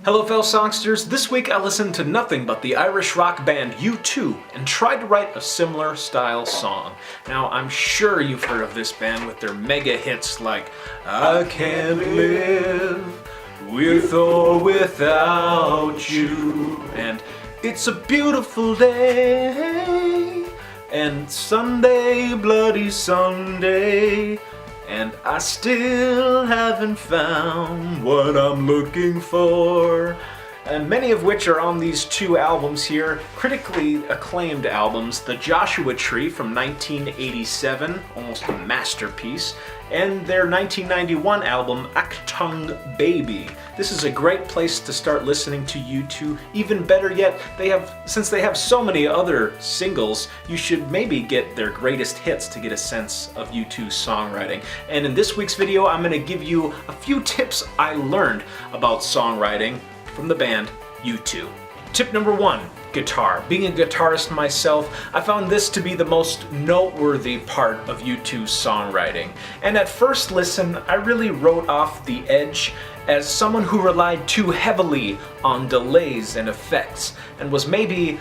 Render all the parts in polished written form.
Hello fellow songsters, this week I listened to nothing but the Irish rock band U2 and tried to write a similar style song. Now I'm sure you've heard of this band with their mega hits like I Can't Live With or Without You and It's a Beautiful Day and Sunday, Bloody Sunday. And I still haven't found what I'm looking for. And many of which are on these two albums here, critically acclaimed albums. The Joshua Tree from 1987, almost a masterpiece, and their 1991 album, Achtung Baby. This is a great place to start listening to U2. Even better yet, since they have so many other singles, you should maybe get their greatest hits to get a sense of U2's songwriting. And in this week's video, I'm going to give you a few tips I learned about songwriting from the band U2. Tip number 1, guitar. Being a guitarist myself, I found this to be the most noteworthy part of U2's songwriting. And at first listen, I really wrote off the Edge as someone who relied too heavily on delays and effects, and was maybe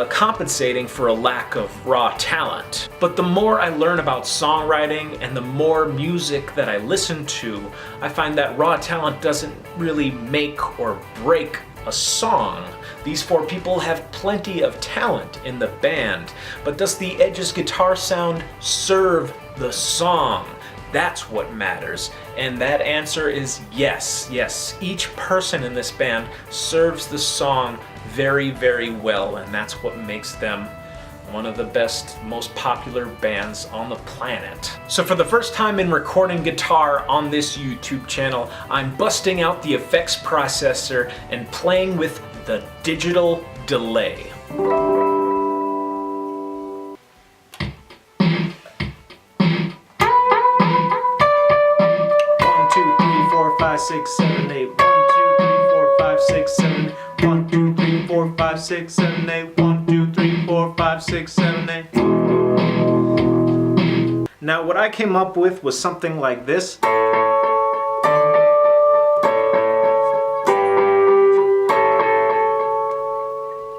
compensating for a lack of raw talent. But the more I learn about songwriting and the more music that I listen to, I find that raw talent doesn't really make or break a song. These four people have plenty of talent in the band, but does the Edge's guitar sound serve the song? That's what matters. And that answer is yes. Yes, each person in this band serves the song very, very well, and that's what makes them one of the best, most popular bands on the planet. So for the first time in recording guitar on this YouTube channel, I'm busting out the effects processor and playing with the digital delay. 6, 7, 8, 1, 2, 3, 4, 5, 6, 7, 1, 2, 3, 4, 5, 6, 7, 8, 1, 2, 3, 4, 5, 6, 7, 8. Now what I came up with was something like this.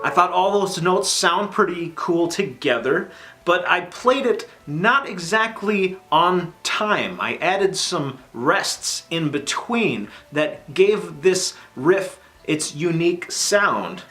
I thought all those notes sound pretty cool together, but I played it not exactly on time. I added some rests in between that gave this riff its unique sound.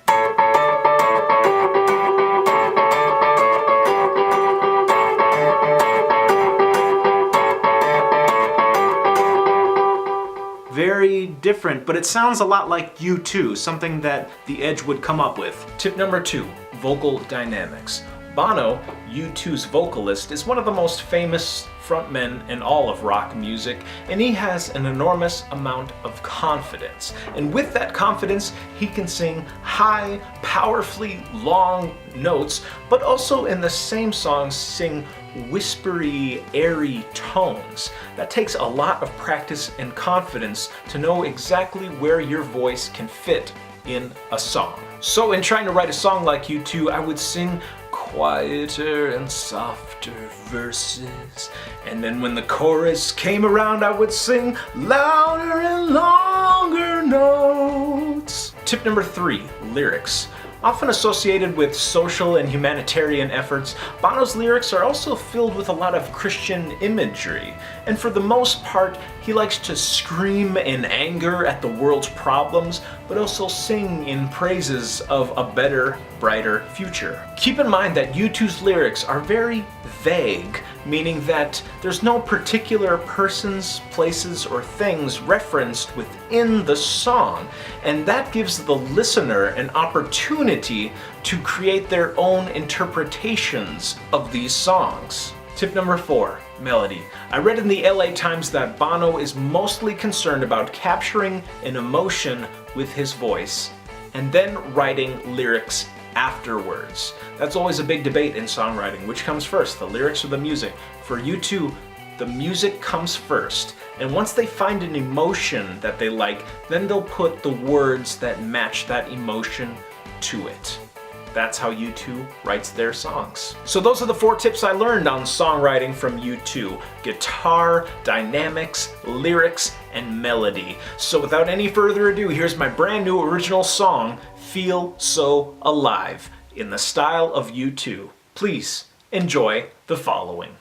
Very different, but it sounds a lot like U2, something that the Edge would come up with. Tip number 2, vocal dynamics. Bono, U2's vocalist, is one of the most famous frontmen in all of rock music, and he has an enormous amount of confidence. And with that confidence, he can sing high, powerfully long notes, but also in the same song sing whispery, airy tones. That takes a lot of practice and confidence to know exactly where your voice can fit in a song. So in trying to write a song like U2, I would sing quieter and softer verses, and then when the chorus came around, I would sing louder and longer notes. Tip number 3, lyrics. Often associated with social and humanitarian efforts, Bono's lyrics are also filled with a lot of Christian imagery. And for the most part, he likes to scream in anger at the world's problems, but also sing in praises of a better, brighter future. Keep in mind that U2's lyrics are very vague, meaning that there's no particular persons, places, or things referenced within the song, and that gives the listener an opportunity to create their own interpretations of these songs. Tip number 4, melody. I read in the LA Times that Bono is mostly concerned about capturing an emotion with his voice and then writing lyrics afterwards. That's always a big debate in songwriting. Which comes first, the lyrics or the music? For U2, the music comes first, and once they find an emotion that they like, then they'll put the words that match that emotion to it. That's how U2 writes their songs. So those are the 4 tips I learned on songwriting from U2. Guitar, dynamics, lyrics, and melody. So without any further ado, here's my brand new original song, Feel So Alive, in the style of U2. Please enjoy the following.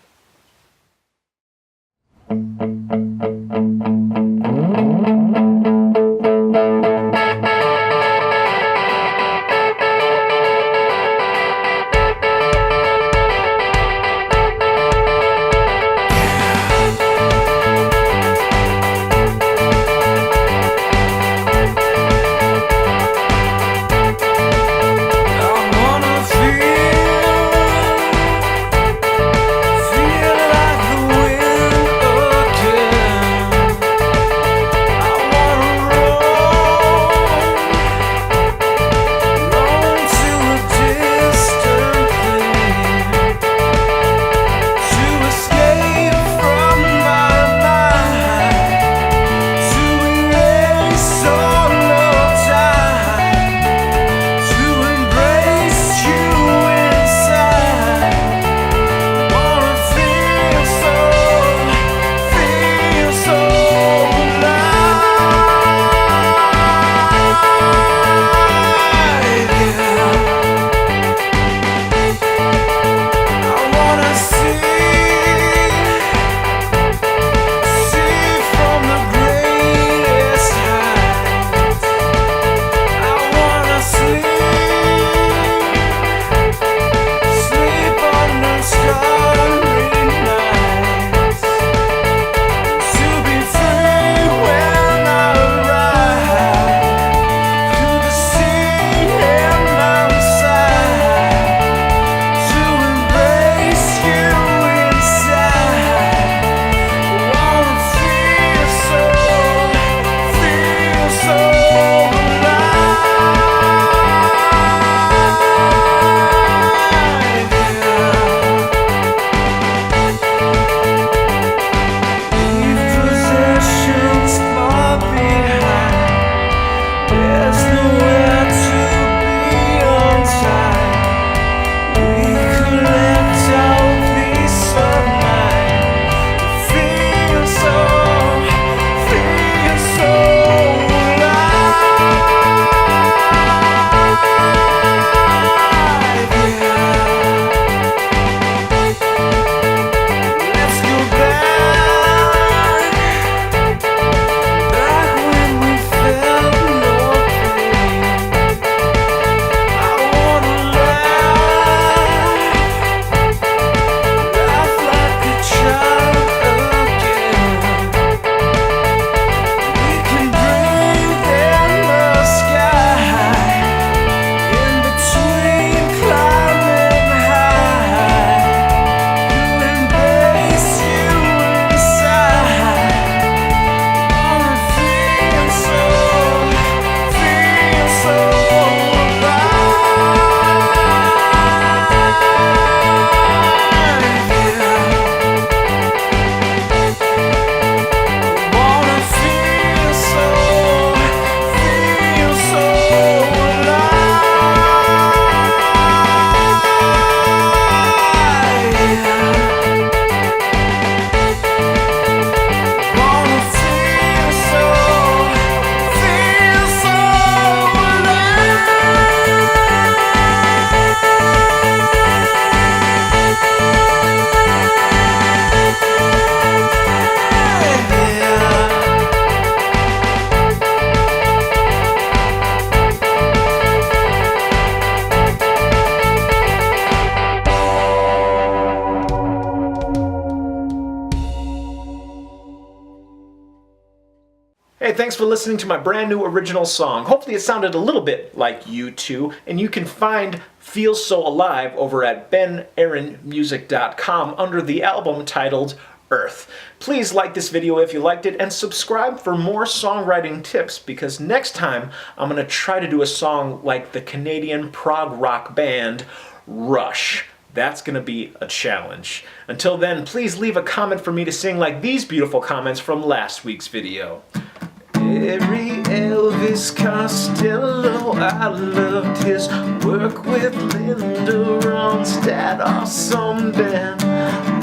Hey, thanks for listening to my brand new original song. Hopefully it sounded a little bit like U2, and you can find Feel So Alive over at benaaronmusic.com under the album titled Earth. Please like this video if you liked it, and subscribe for more songwriting tips, because next time I'm going to try to do a song like the Canadian prog rock band Rush. That's going to be a challenge. Until then, please leave a comment for me to sing like these beautiful comments from last week's video. Very Elvis Costello, I loved his work with Linda Ronstadt. Awesome band,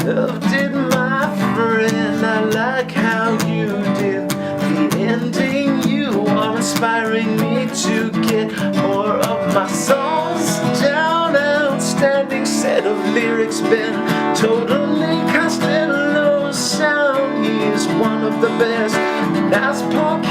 loved it my friend. I like how you did the ending. You are inspiring me to get more of my songs down. Outstanding set of lyrics, Ben, totally Costello's sound. He is one of the best. Nice Paul